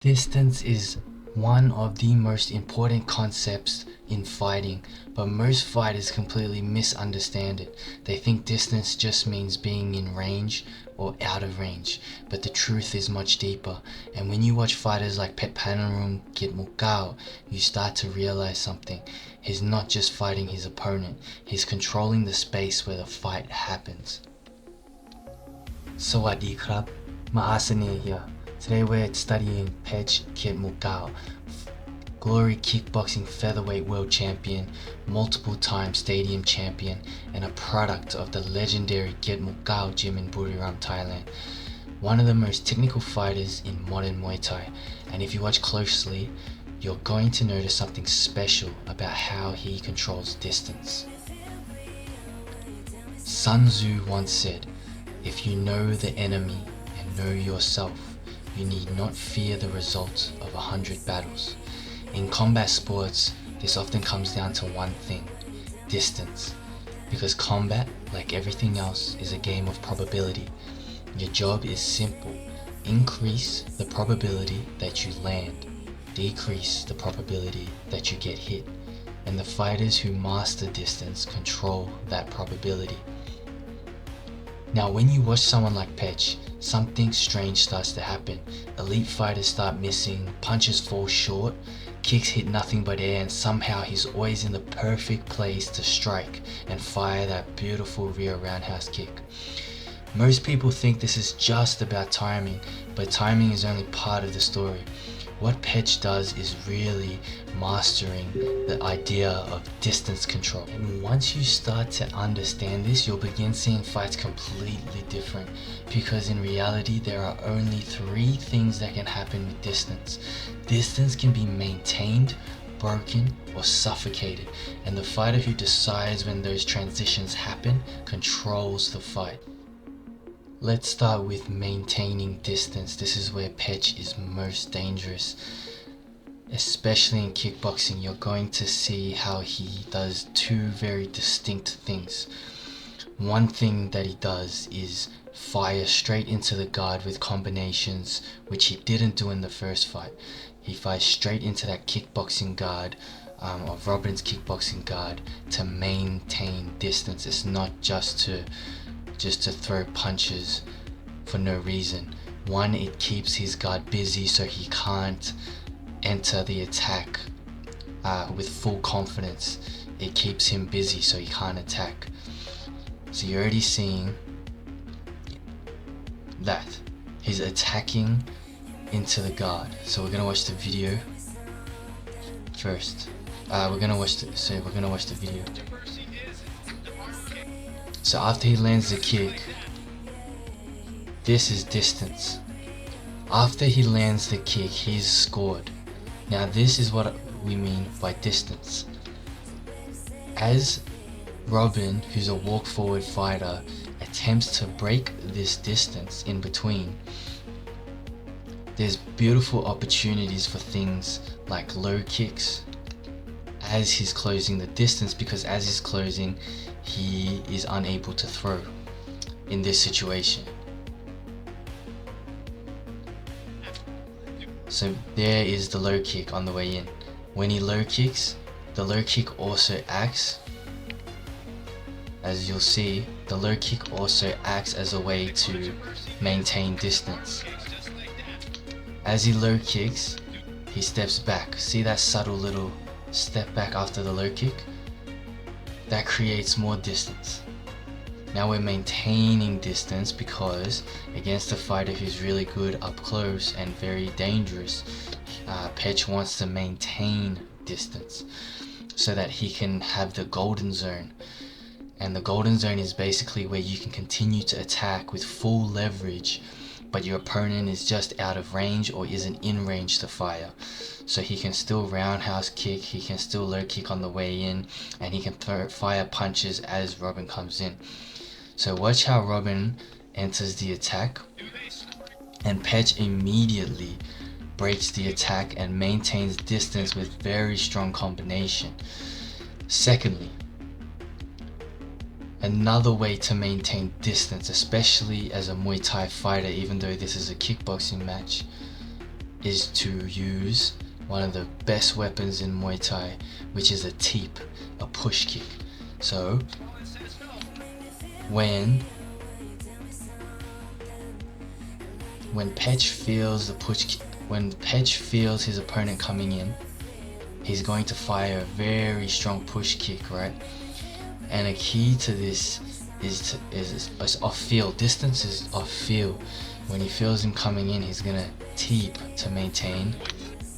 Distance is one of the most important concepts in fighting, but most fighters completely misunderstand it. They think distance just means being in range or out of range, but the truth is much deeper. And when you watch fighters like Petpanomrung Kiatmoo9, you start to realize something. He's not just fighting his opponent, he's controlling the space where the fight happens. Sawadee krab, Maasane here. Today we're studying Petpanomrung Kiatmoo9, Glory Kickboxing Featherweight World Champion, multiple-time Stadium Champion, and a product of the legendary Kiatmoo9 gym in Buriram, Thailand. One of the most technical fighters in modern Muay Thai, and if you watch closely, you're going to notice something special about how he controls distance. Sun Tzu once said, "If you know the enemy and know yourself, you need not fear the results of 100 battles." In combat sports, this often comes down to one thing: distance. Because combat, like everything else, is a game of probability. Your job is simple: increase the probability that you land, decrease the probability that you get hit. And the fighters who master distance control that probability. Now when you watch someone like Pech, something strange starts to happen. Elite fighters start missing, punches fall short, kicks hit nothing but air, and somehow he's always in the perfect place to strike and fire that beautiful rear roundhouse kick. Most people think this is just about timing, but timing is only part of the story. What Pech does is really mastering the idea of distance control. And once you start to understand this, you'll begin seeing fights completely different, because in reality there are only three things that can happen with distance. Distance can be maintained, broken, or suffocated, and the fighter who decides when those transitions happen controls the fight. Let's start with maintaining distance. This is where Pech is most dangerous. Especially in kickboxing, you're going to see how he does two very distinct things. One thing that he does is fire straight into the guard with combinations, which he didn't do in the first fight. He fires straight into that kickboxing guard, of Robin's kickboxing guard, to maintain distance. It's not just to throw punches for no reason. One, it keeps his guard busy so he can't enter the attack with full confidence. It keeps him busy so he can't attack. So you're already seeing that he's attacking into the guard. So we're gonna watch the video first. We're gonna watch the video. So after he lands the kick, this is distance. After he lands the kick, he's scored. Now this is what we mean by distance. As Robin, who's a walk forward fighter, attempts to break this distance in between, there's beautiful opportunities for things like low kicks as he's closing the distance, because as he's closing, he is unable to throw in this situation. So there is the low kick on the way in. When he low kicks, the low kick also acts, as you'll see, the low kick also acts as a way to maintain distance. As he low kicks, he steps back. See that subtle little step back after the low kick? That creates more distance. Now we're maintaining distance because against a fighter who's really good up close and very dangerous, Pech wants to maintain distance so that he can have the golden zone. And the golden zone is basically where you can continue to attack with full leverage, but your opponent is just out of range or isn't in range to fire. So he can still roundhouse kick, he can still low kick on the way in, and he can fire punches as Robin comes in. So watch how Robin enters the attack, and Pech immediately breaks the attack and maintains distance with very strong combination. Secondly, another way to maintain distance, especially as a Muay Thai fighter, even though this is a kickboxing match, is to use one of the best weapons in Muay Thai, which is a teep, a push kick. So when Petch feels the when Petch feels his opponent coming in, he's going to fire a very strong push kick, right? And a key to this is off field. Distance is off field. When he feels him coming in, he's gonna teep to maintain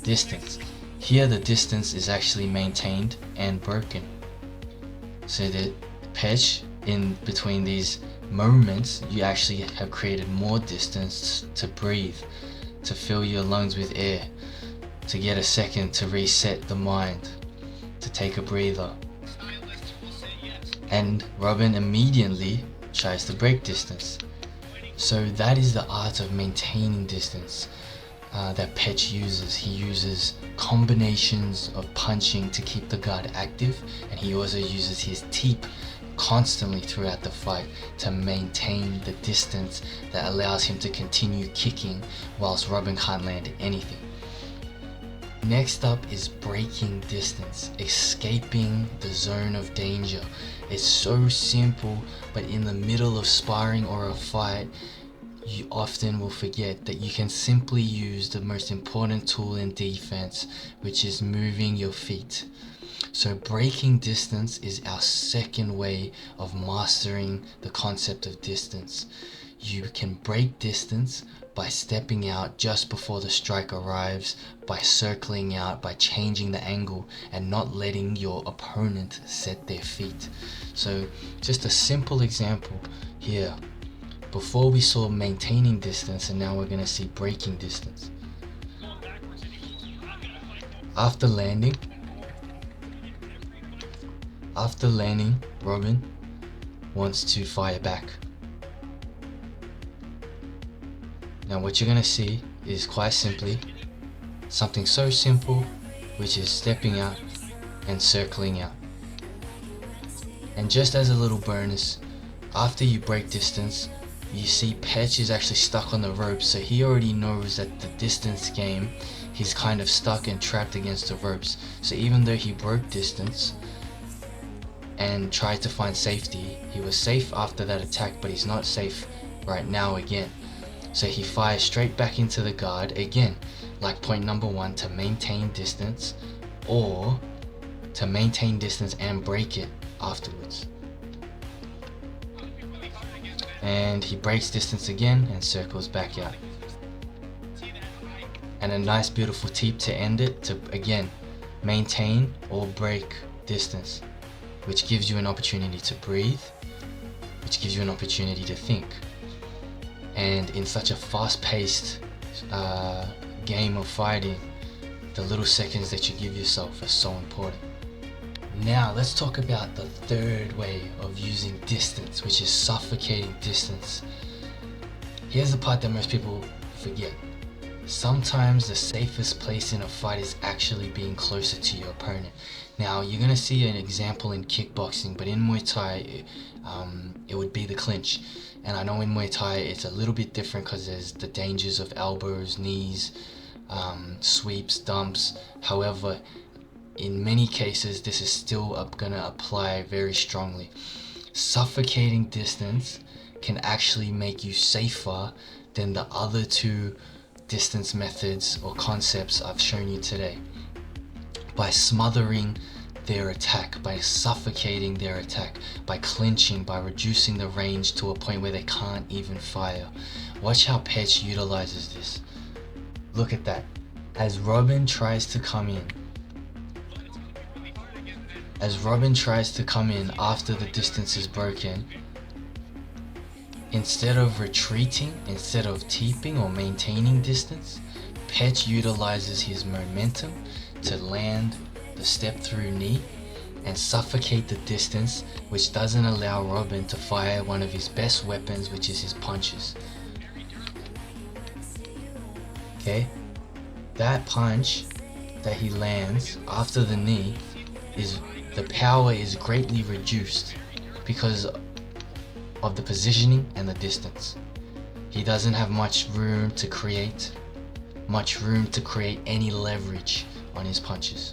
distance. Here the distance is actually maintained and broken. So that Petch, in between these moments, you actually have created more distance to breathe, to fill your lungs with air, to get a second to reset the mind, to take a breather. And Robin immediately tries to break distance. So that is the art of maintaining distance that Petch uses. He uses combinations of punching to keep the guard active, and he also uses his teep constantly throughout the fight to maintain the distance that allows him to continue kicking whilst Robin can't land anything. Next up is breaking distance, escaping the zone of danger. It's so simple, but in the middle of sparring or a fight, you often will forget that you can simply use the most important tool in defense, which is moving your feet. So breaking distance is our second way of mastering the concept of distance. You can break distance by stepping out just before the strike arrives, by circling out, by changing the angle and not letting your opponent set their feet. So just a simple example here. Before we saw maintaining distance, and now we're going to see breaking distance. After landing, Robin wants to fire back. Now what you're going to see is quite simply something so simple, which is stepping out and circling out. And just as a little bonus, after you break distance, you see Petch is actually stuck on the ropes, so he already knows that the distance game, he's kind of stuck and trapped against the ropes. So even though he broke distance and tried to find safety, he was safe after that attack, but he's not safe right now again. So he fires straight back into the guard again, like point number one, to maintain distance, or to maintain distance and break it afterwards. And he breaks distance again and circles back out. And a nice beautiful teep to end it, to again maintain or break distance, which gives you an opportunity to breathe, which gives you an opportunity to think. And in such a fast-paced game of fighting, the little seconds that you give yourself are so important. Now let's talk about the third way of using distance, which is suffocating distance. Here's the part that most people forget. Sometimes the safest place in a fight is actually being closer to your opponent. Now you're going to see an example in kickboxing, but in Muay Thai it would be the clinch. And I know in Muay Thai it's a little bit different because there's the dangers of elbows, knees, sweeps, dumps. However, in many cases this is still going to apply very strongly. Suffocating distance can actually make you safer than the other two distance methods or concepts I've shown you today. By smothering their attack, by suffocating their attack, by clinching, by reducing the range to a point where they can't even fire. Watch how Petch utilizes this. Look at that. As Robin tries to come in after the distance is broken, instead of retreating, instead of teeping or maintaining distance, Petch utilizes his momentum to land the step through knee and suffocate the distance, which doesn't allow Robin to fire one of his best weapons, which is his punches. Okay, that punch that he lands after the knee, the power is greatly reduced because of the positioning and the distance. He doesn't have much room to create much room to create any leverage on his punches.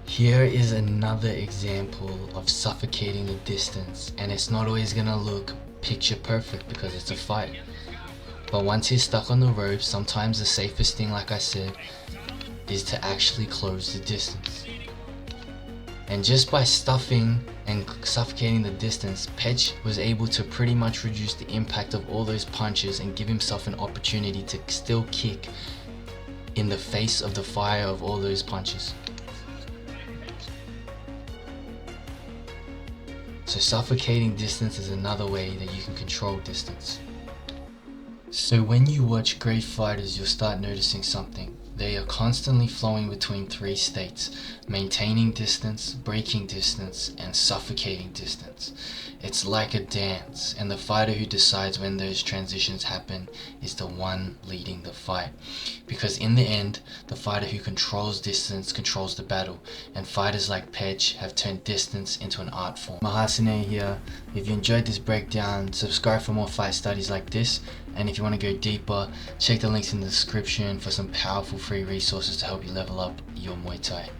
Here is another example of suffocating the distance, and it's not always gonna look picture perfect because it's a fight. But once he's stuck on the ropes, sometimes the safest thing, like I said, is to actually close the distance. And just by stuffing and suffocating the distance, Petch was able to pretty much reduce the impact of all those punches and give himself an opportunity to still kick in the face of the fire of all those punches. So suffocating distance is another way that you can control distance. So when you watch great fighters, you'll start noticing something. They are constantly flowing between three states: maintaining distance, breaking distance, and suffocating distance. It's like a dance, and the fighter who decides when those transitions happen is the one leading the fight. Because in the end, the fighter who controls distance controls the battle, and fighters like Petch have turned distance into an art form. Mahasane here. If you enjoyed this breakdown, subscribe for more fight studies like this, and if you want to go deeper, check the links in the description for some powerful free resources to help you level up your Muay Thai.